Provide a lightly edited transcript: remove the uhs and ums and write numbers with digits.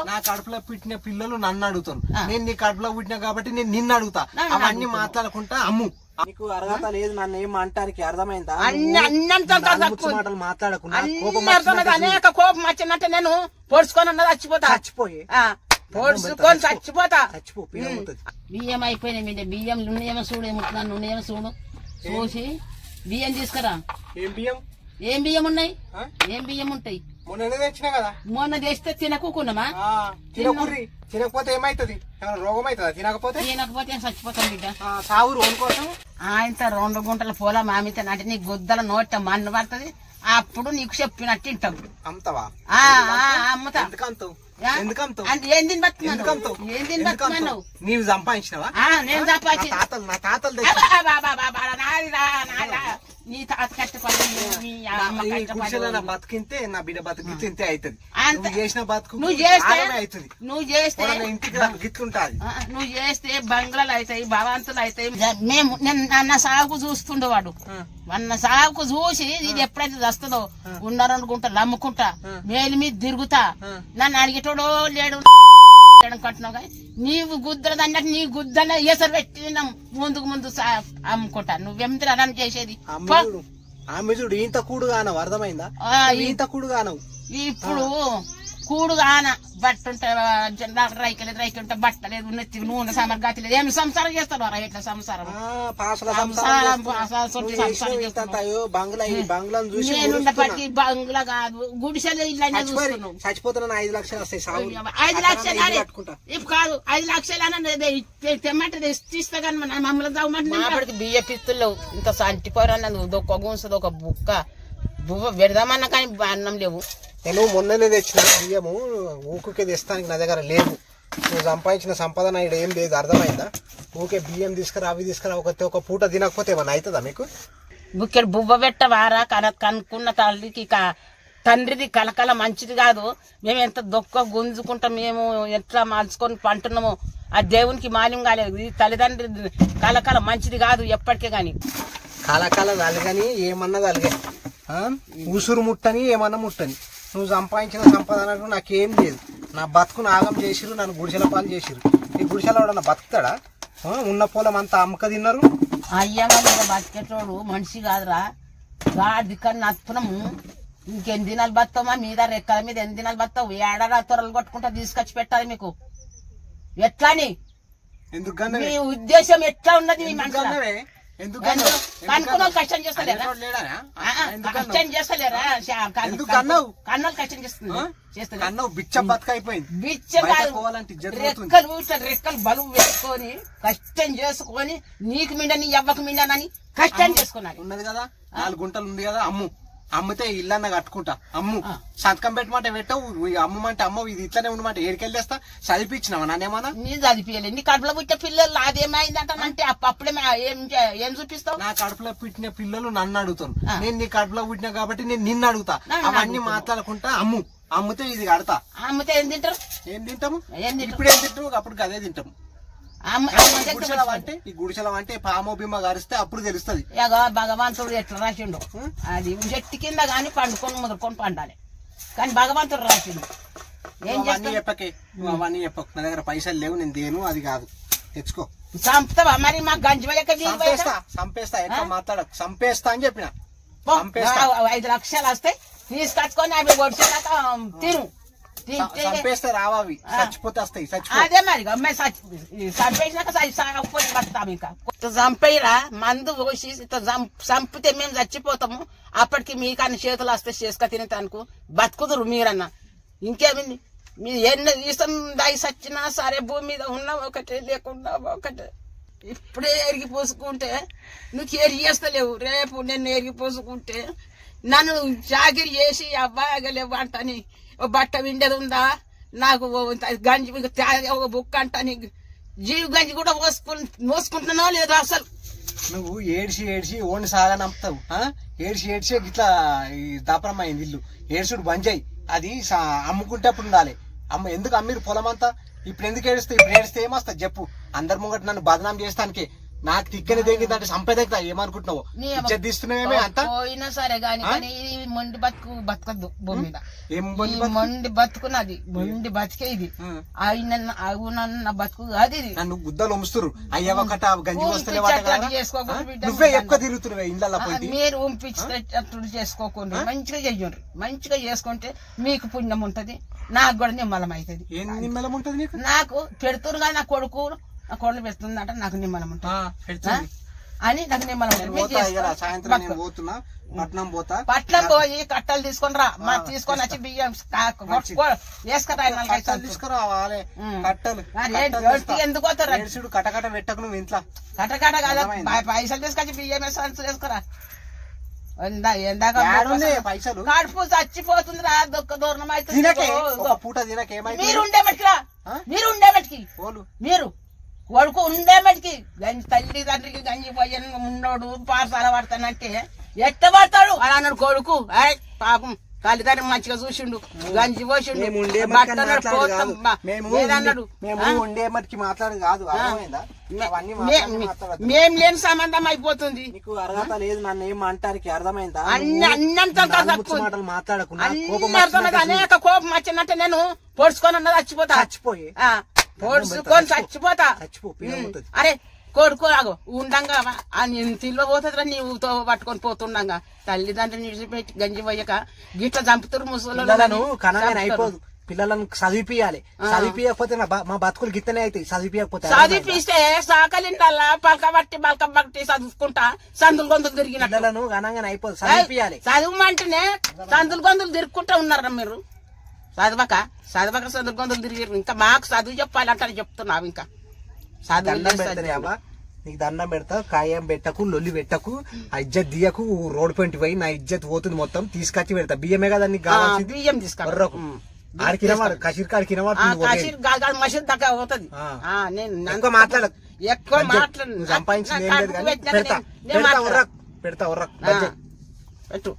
నా కడుపులో పుట్టిన పిల్లలు నన్ను అడుగుతారు, నేను నీ కడుపులో పుట్టినా కాబట్టి నేను నిన్ను అడుగుతా. అవన్నీ మాట్లాడుకుంటా అమ్ము. నీకు అర్హత లేదు నన్ను ఏం అంటానికి, అర్థమైందా? మాటలు మాట్లాడకుండా అనేక కోపం వచ్చిందంటే నేను పొడుచుకొని ఉన్నది చచ్చిపోతా. చచ్చిపోయి పొడుచుకొని చచ్చిపోతా. బియ్యం అయిపోయినాయి మీద బియ్యం నున్నేమో చూడు ఏముంటున్నాను, నున్నేమో చూడు చూసి బియ్యం తీసుకురా. ఏం బియ్యం? ఏం బియ్యం ఉన్నాయి? ఏం బియ్యం ఉంటాయి? మొన్న తెచ్చినా కదా. మొన్న తెస్తే తినకున్నామా? తినకుర్రి. తినకపోతే ఏమైతుంది? రోగం అవుతుందా? తినకపోతే చచ్చిపోతాం బిడ్డ. సాగు రోజు కోసం ఆయనతో 2 గుంటల పొలం ఆమెతో అంటే నీ గుద్దల నోట మన్ను పడుతుంది, అప్పుడు నీకు చెప్పినట్టు తింటావు. అమ్ముతావా? అమ్ముతా. నీవు సంపాదించినవా? నేను సంపాదించి నా తాతలు నీ తాత కష్టపడి బతికింతే నా బిడ్డ బతికింతే అవుతుంది. చేసిన బతుకు నువ్వు చేస్తే ఇంటికి గిట్లుంటాది. నువ్వు చేస్తే బంగ్లాలు అవుతాయి, భవంతులు అవుతాయి. మేము అన్న సాగుకు చూస్తుండేవాడు, అన్న సాగుకు చూసి ఇది ఎప్పుడైతే వస్తుందో 2 గుంటలు అమ్ముకుంటా మేలు మీద తిరుగుతా. నన్ను అడిగేటోడో లేడు కట్టినావు కానీ నీవు గుద్దలు అన్నట్టు నీ గుద్దల ఎసరు పెట్టి ముందు అమ్ముకుంటా. నువ్వెంత రన్ చేసేది చూడు ఇంత కూడు కానవు, అర్థమైందా? ఇంత కూడు కానవు. ఇప్పుడు కూడు కాన బట్టుంటే రైకి ఉంటే బట్టలేదు, నెత్తి నూనె సమర్ గతి లేదు. ఏమి సంసారం చేస్తాడు ఇట్లా సంసారం? నేనున్నప్పటికీ బంగ్లా కాదు గుడిసెలు ఇల్లు చచ్చిపోతున్నా 5 లక్షలు వస్తాయి. 5 లక్షలు ఇప్పుడు కాదు, 5 లక్షలు తెమ్మంటే తీస్తా కానీ మమ్మల్ని తవ్వమంటే బియ్య పిత్తులు ఇంత సంటిపోరన్నది ఒక గుంసది ఒక బుక్క బువ్వ పెడదామన్నా కానీ అన్నం లేవు. నేను మొన్ననే తెచ్చిన బియ్యము ఊకే తెస్తానికి నా దగ్గర లేవు. నువ్వు సంపాదించిన సంపాదన ఇక్కడ ఏం లేదు, అర్థమైందా? ఊకే బియ్యం తీసుకురా అవి తీసుకురా ఒక పూట తినకపోతే ఏమన్నా అవుతుందా మీకు? బుక్కెడు బువ్వ పెట్టవారా కనుక్కున్న తల్లికి తండ్రిది కలకల మంచిది కాదు. మేము ఎంత దొక్క గుంజుకుంటాం, మేము ఎట్లా మలుచుకొని పంటున్నామో ఆ దేవునికి మాల్యం కాలేదు. ఈ తల్లిదండ్రి కలకల మంచిది కాదు ఎప్పటికే గాని. కలకల అలగని ఏమన్నది అలగే, ఉసురు ముట్టని ఏమన్నా ముట్టని. నువ్వు సంపాదించిన సంపాదన నాకేం లేదు. నా బతుకును ఆగం చేసిరు, నన్ను గుడిసెల పాలు చేసిరు. ఈ గుడిసెల వాడన్నా బతుకుతాడా? ఉన్న పొలం అంతా అమ్మక తిన్నారు. అయ్యా బతికేటోడు మనిషి కాదురా, గాడి కన్నా నత్తునము. ఇంకెన్ని దినాలు బతామా మీద రెక్కల మీద ఎన్ని దినాలు బతావు? ఏడాది త్వరలు కొట్టుకుంటా తీసుకొచ్చి పెట్టాలి మీకు. ఎట్లాని మీ ఉద్దేశం ఎట్లా ఉన్నది? మీ మనిషి కనుక్కున్న కష్టం చేస్తలేరా? కష్టం చేస్తలేరా? కన్నులు కష్టం చేస్తున్నారు. బిచ్చం బతుకైపోయింది. బిచ్చం రెక్కలు బలువు వేసుకొని కష్టం చేసుకొని నీకు మిండని ఎవ్వకు మిండనని కష్టం చేసుకున్నాను. ఉన్నది కదా 4 గుంటలు ఉంది కదా, అమ్మితే ఇల్లన్న కట్టుకుంటా. సంతకం పెట్టమంటే పెట్టవు, అమ్మమంటే అమ్మవు. ఇది ఇట్లనే ఉండమంటే ఏడికెళ్ళేస్తా. చదివించినావా నన్నేమన్నా? నీ చదివియలేదు. నీ కడుపులో పుట్టిన పిల్లలు అదేమైందంటే అప్పుడే ఏం చూపిస్తావు? నా కడుపులో పుట్టిన పిల్లలు నన్ను అడుగుతారు, నేను నీ కడుపులో పుట్టినా కాబట్టి నేను నిన్ను అడుగుతా. అవన్నీ మాట్లాడుకుంటా అమ్మితే ఇది కడతా. అమ్మితే ఏం తింటారు? ఏం తింటాము? ఇప్పుడు ఏం తింటాము? అప్పుడు అదే తింటాము. ఈ గుడిసెలం అంటే పామో బిమ్మ గారిస్తే అప్పుడు తెలుస్తుంది. భగవంతుడు ఎట్లా రాసిండు అది చెట్టు కింద గాని పండుకొని ముదురుకొని పండాలి, కానీ భగవంతుడు రాసిండు. అవన్నీ చెప్పకే, నువ్వు అవన్నీ చెప్పకు. నా దగ్గర పైసలు లేవు, నేను దేను అది కాదు. తెచ్చుకో. చంపుతావా మరి? మా గంజి చంపేస్తా. ఎట్లా మాట్లాడకు, చంపేస్తా అని చెప్పిన. 5 లక్షలు వస్తాయి తీసుకొచ్చుకొని అవి ఒడిసేలాక తిను. చంపేస్తే రావి, చచ్చిపోతే వస్తాయి. అదే మరి చంపేసినాక బతాం. ఇంకా చంపేరా మందు పోసి చంపితే మేము చచ్చిపోతాము. అప్పటికి మీకు అన్ని చేతులు వస్తే చేసుక తినేటానికి బతుకుదురు మీరన్నా. ఇంకేమింది? మీరు ఎన్ని ఇష్టం దాయి సచ్చినా సరే భూమి మీద ఉన్నా ఒకటే లేకుండా ఒకటే. ఇప్పుడే ఎరిగి పోసుకుంటే నువ్వు ఎరిగి చేస్తలేవు, రేపు నేను ఎరిగి పోసుకుంటే నన్ను చాకిరి చేసి అబ్బాయగలేవు అంటని. బట్ట విండేది ఉందా నాకు? గంజి ఒక బుక్ అంటని జీవి గంజి కూడా మోసుకుంటున్నావు లేదు అసలు. నువ్వు ఏడ్చి ఓని సాగా నమ్ముతావు. ఏడ్చి ఇట్లా దాపరం అయింది ఇల్లు. ఏడ్చుడు బంజాయి. అది అమ్ముకుంటే అప్పుడు ఉండాలి. ఎందుకు అమ్మిరు పొలం అంతా? ఇప్పుడు ఎందుకు ఏడుస్తావు? ఇప్పుడు ఏడిస్తే ఏమొస్తా చెప్పు? అందరి ముంగట నన్ను బదనాం చేస్తానికి నాకు తిక్కని దిగిందంటే సంపేదెక్తా ఏమనుకుంటున్నావు ఇజ్జత్ తీస్తున్నావేమే అంత పోయినా సరే గాని మొండి బతకద్దు భూమి మీద ఏం మొండి బతుకున్నది మొండి బతికే ఇది అవునన్న బతుకు అది ఇది నన్ను గుద్దలు ఒమ్ముస్తురు అయ్యవ కట్ట గంజి వస్తలే చేసుకోకుండా నువ్వే ఎక్కువ తిరుగుతున్నావే ఇళ్ళ పోయి మీరు ఉంపించేటట్టు చేసుకోకుండా మంచిగా చెయ్యండి మంచిగా చేసుకుంటే మీకు పుణ్యం ఉంటది నాకు కూడా నిమ్మలం అవుతుంది ఏం నిమ్మలం ఉంటది నీకు నాకు పెడుతురు కానీ నా కోడలు పెడుతుందంట నాకు నిమ్మలం ఉంటుంది అని నాకు నిమ్మలం సాయంత్రం నేను పోతున్నా పట్నం పోతా పట్నం పోయి కట్టలు తీసుకొని రా మా తీసుకొని వచ్చి బియ్యం వేసుకురా తీసుకురావాలి కట్టలు ఎందుకు పోతారు కటకట పెట్టకు నువ్వు ఇంట్లో కటకట కాదా పైసలు తీసుకొచ్చి బియ్యం వేసుకురా పైసలు కడుపు చచ్చిపోతుంది రా దూరం పూట తినకేమైతే మీరుండే మట్టిరా మీరుండే మట్టికి మీరు కొడుకు ఉండే మట్టికి తల్లి తండ్రికి గంజి పోయని ఉన్నోడు పాఠశాల పడతానంటే ఎట్ట పడతాడు అలా అన్నాడు కొడుకు పాపం తల్లిదండ్రి మంచిగా చూసిండు గంజి పోసిండు ఉండే మట్టికి మాట్లాడు కాదు మేం లేని సంబంధం అయిపోతుంది నీకు అర్హత లేదు నన్ను ఏం అంటానికి అర్థమైందా మాటలు మాట్లాడకుండా అనేక కోపం వచ్చిందంటే నేను పొడుచుకొని అన్నది చచ్చిపోయి పొడుచుకొని చచ్చిపోతా అరే కొడుకు ఉండంగా తిల్వ పోతుందిరా నీవుతో పట్టుకొని పోతుండగా తల్లిదండ్రులు నిడిచిపెట్టి గంజి పోయాక గిట్ల చంపుతారు ముసలి కనగానే అయిపోదు పిల్లలను చదివిపియాలి చదివిపియకపోతే మా బతుకులు గిత్తనే అవుతాయి చదివిపియకపోతే చదివిపిస్తే సాకలింటల్లా బల్క బట్టి చదువుకుంటా సందులు గొంతులు తిరిగిన పిల్లలను కనగానే అయిపోదు చదివిపియాలి చదువుమంటేనే సందులు గొంతులు తిరుక్కుంటా ఉన్నారా మీరు చదవక సందులు గొంతులు తిరిగి ఇంకా మాకు చదువు చెప్పాలంటే చెప్తున్నావు ఇంకా నీకు దండం పెడతా కాయం పెట్టకు లొల్లి పెట్టకు ఆ ఇజ్జత్ దియకు రోడ్ పాయింట్ పోయి నా ఇజ్జత్ పోతుంది మొత్తం తీసుకొచ్చి పెడతా బియ్యమే కదా నీకు కావాల్సింది బియ్యం తీసుకురాకు ఆడికి కషీర్ కాడికి మసీద్ దాకా పోతుంది ఎక్కువ మాట్లాడకు ఎక్కువ సంపాదించింది ఏం లేదు కానీ పెడతా పెడతా పెట్టు